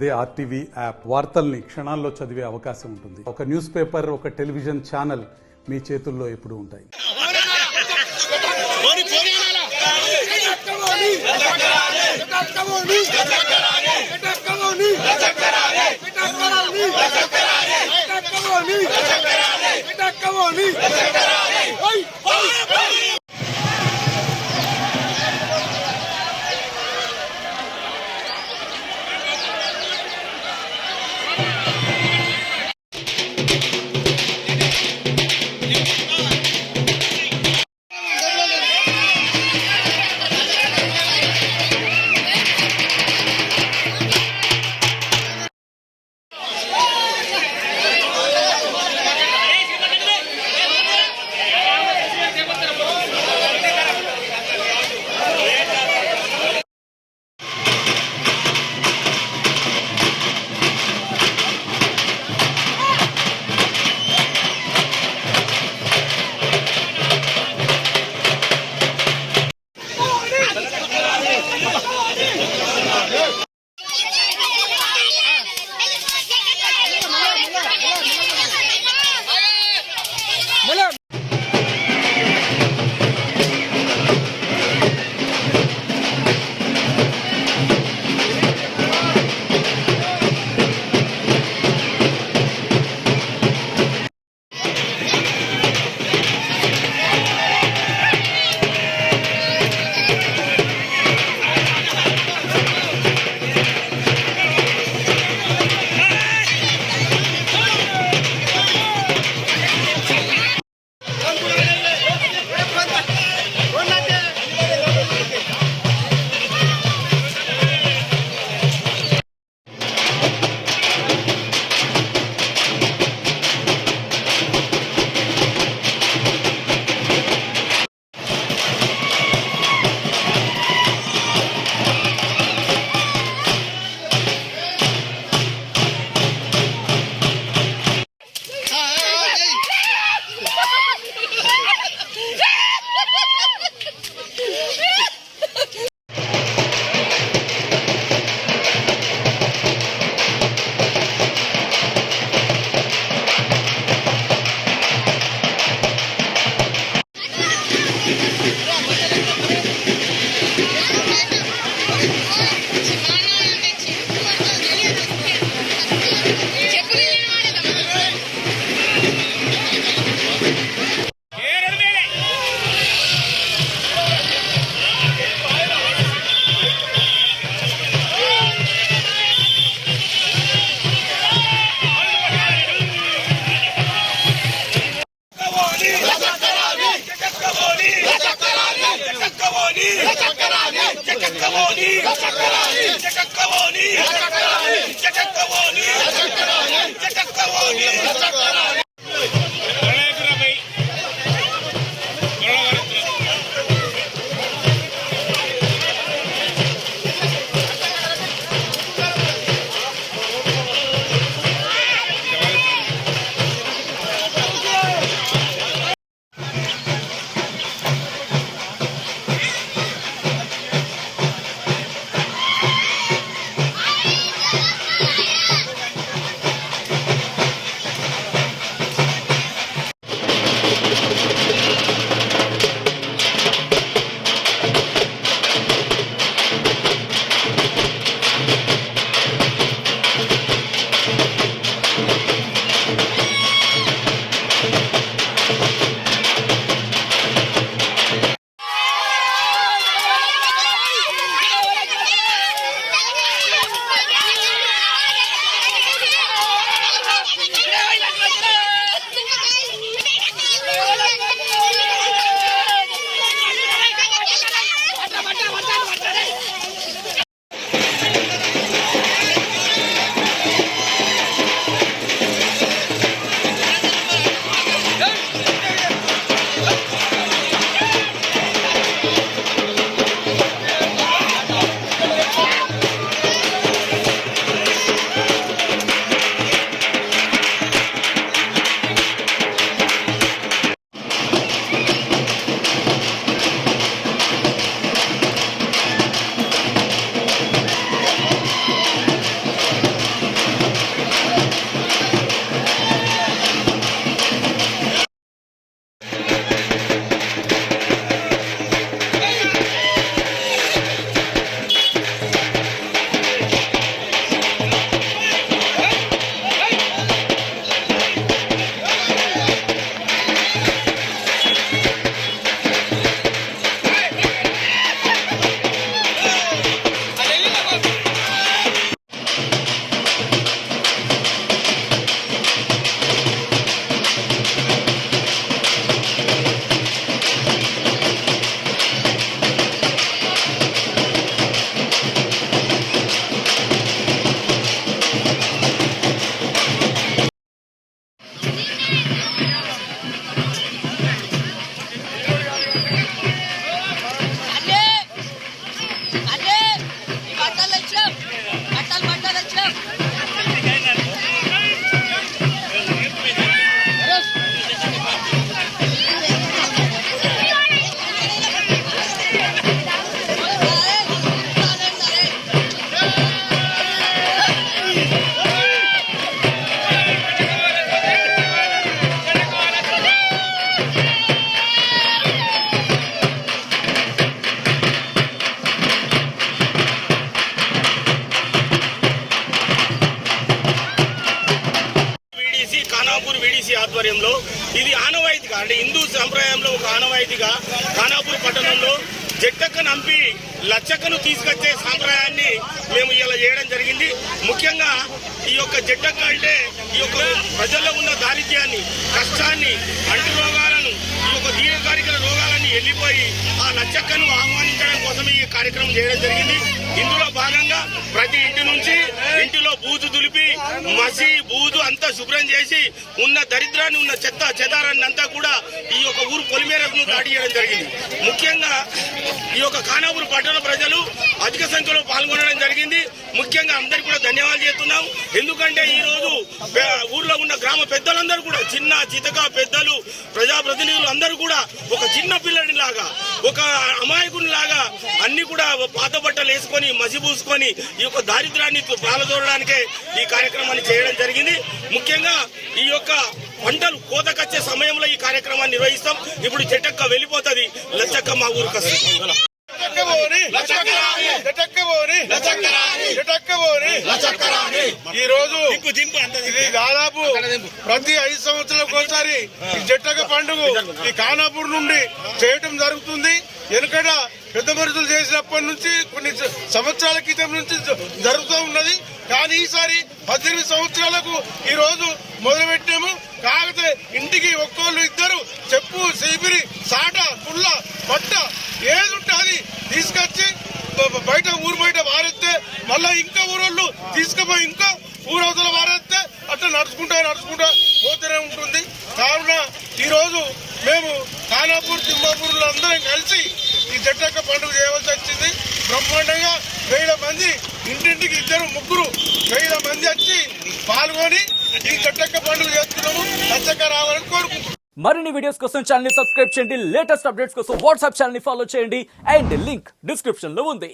అదే RTV app వార్తల్ని క్షణాల్లో చదివే అవకాశం ఉంటుంది. ఒక న్యూస్ పేపర్, ఒక టెలివిజన్ ఛానల్ మీ చేతుల్లో ఎప్పుడూ ఉంటాయి. ఆధ్వర్యంలో ఇది ఆనవాయితీగా అంటే హిందూ సంప్రదాయంలో ఒక ఆనవాయితీగా ఖానాపూర్ పట్టణంలో జట్టక్క నంపి లచ్చక్కను తీసుకొచ్చే సాంప్రదాయాన్ని మేము ఇలా చేయడం జరిగింది. ముఖ్యంగా ఈ యొక్క జట్టక్క అంటే ఈ యొక్క ప్రజల్లో ఉన్న దారిద్ర్యాన్ని, కష్టాన్ని, అంటు రోగాలను, ఈ యొక్క దీర్ఘకాలిక రోగాలన్నీ వెళ్ళిపోయి ఆ లచ్చక్కను ఆహ్వానించడం కోసం ఈ కార్యక్రమం చేయడం జరిగింది. ఇందులో భాగంగా ప్రతి ఇంటి నుంచి ఇంటిలో బూజు దులిపి మసి బూజు అంతా శుభ్రం చేసి ఉన్న దరిద్రాన్ని, ఉన్న చెత్త చెదారాన్ని అంతా కూడా ఈ యొక్క ఊరు పొలిమేరకు దాడి చేయడం జరిగింది. ముఖ్యంగా ఈ యొక్క ఖానాపూర్ పట్టణ ప్రజలు అధిక సంఖ్యలో పాల్గొనడం జరిగింది. ముఖ్యంగా అందరికీ కూడా ధన్యవాదాలు చేస్తున్నాం. ఎందుకంటే ఈ రోజు ఊర్లో ఉన్న గ్రామ పెద్దలందరూ కూడా చిన్న చితక పెద్దలు, ప్రజాప్రతినిధులు అందరూ కూడా ఒక చిన్న పిల్లడి లాగా, ఒక అమాయకుని లాగా అన్ని కూడా పాత బట్టలు వేసుకొని మసిపూసుకొని ఈ యొక్క దారిద్రాన్ని పాలదోడడానికే ఈ కార్యక్రమాన్ని చేయడం జరిగింది. ముఖ్యంగా ఈ యొక్క పంటలు కోతకొచ్చే సమయంలో ఈ కార్యక్రమాన్ని నిర్వహిస్తాం. ఇప్పుడు జట్టక్క వెళ్ళిపోతుంది, లచ్చక్క మా ఊరికి వస్తుంది. ఈ రోజు ఇది దాదాపు ప్రతి 5 సంవత్సరాలకు ఒకసారి ఈ జట్టక్క పండుగ ఈ ఖానాపూర్ నుండి చేయటం జరుగుతుంది. ఎందుకంటే పెద్ద మనుషులు చేసినప్పటి నుంచి కొన్ని సంవత్సరాల క్రితం నుంచి జరుగుతూ ఉన్నది. కానీ ఈసారి 18 సంవత్సరాలకు ఈ రోజు మొదలుపెట్టాము. కాకపోతే ఇంటికి ఒక్కోళ్ళు ఇద్దరు చెప్పు, సీపిరి, సాట, పుల్ల, పట్ట ఏది ఉంటే అది తీసుకొచ్చి బయట ఊరు బయట వారెత్తే మళ్ళా ఇంకా ఊరోళ్ళు తీసుకుపోయి ఇంకా ఊరవతల వారెత్తే అట్లా నడుచుకుంటా పోతూనే ఉంటుంది. కావున ఈరోజు మేము ఖానాపూర్, తిమ్మాపూర్లో అందరం కలిసి ఈ జట్టక్క పండుగ చేయవలసి వచ్చింది. బ్రహ్మాండంగా 1000 మంది, ఇంటింటికి 2, 3, 1000 మంది వచ్చి పాల్గొని ఈ జట్టక్క పండుగ చేస్తున్నాము. లచ్చక్క రావాలని కోరుకుంటున్నాం. మరిన్ని వీడియోస్ కోసం ఛానల్ ని సబ్స్క్రైబ్ చేయండి. లేటెస్ట్ అప్డేట్స్ కోసం వాట్సాప్ ఛానల్ ని ఫాలో చేయండి. అండ్ లింక్ డిస్క్రిప్షన్ లో ఉంది.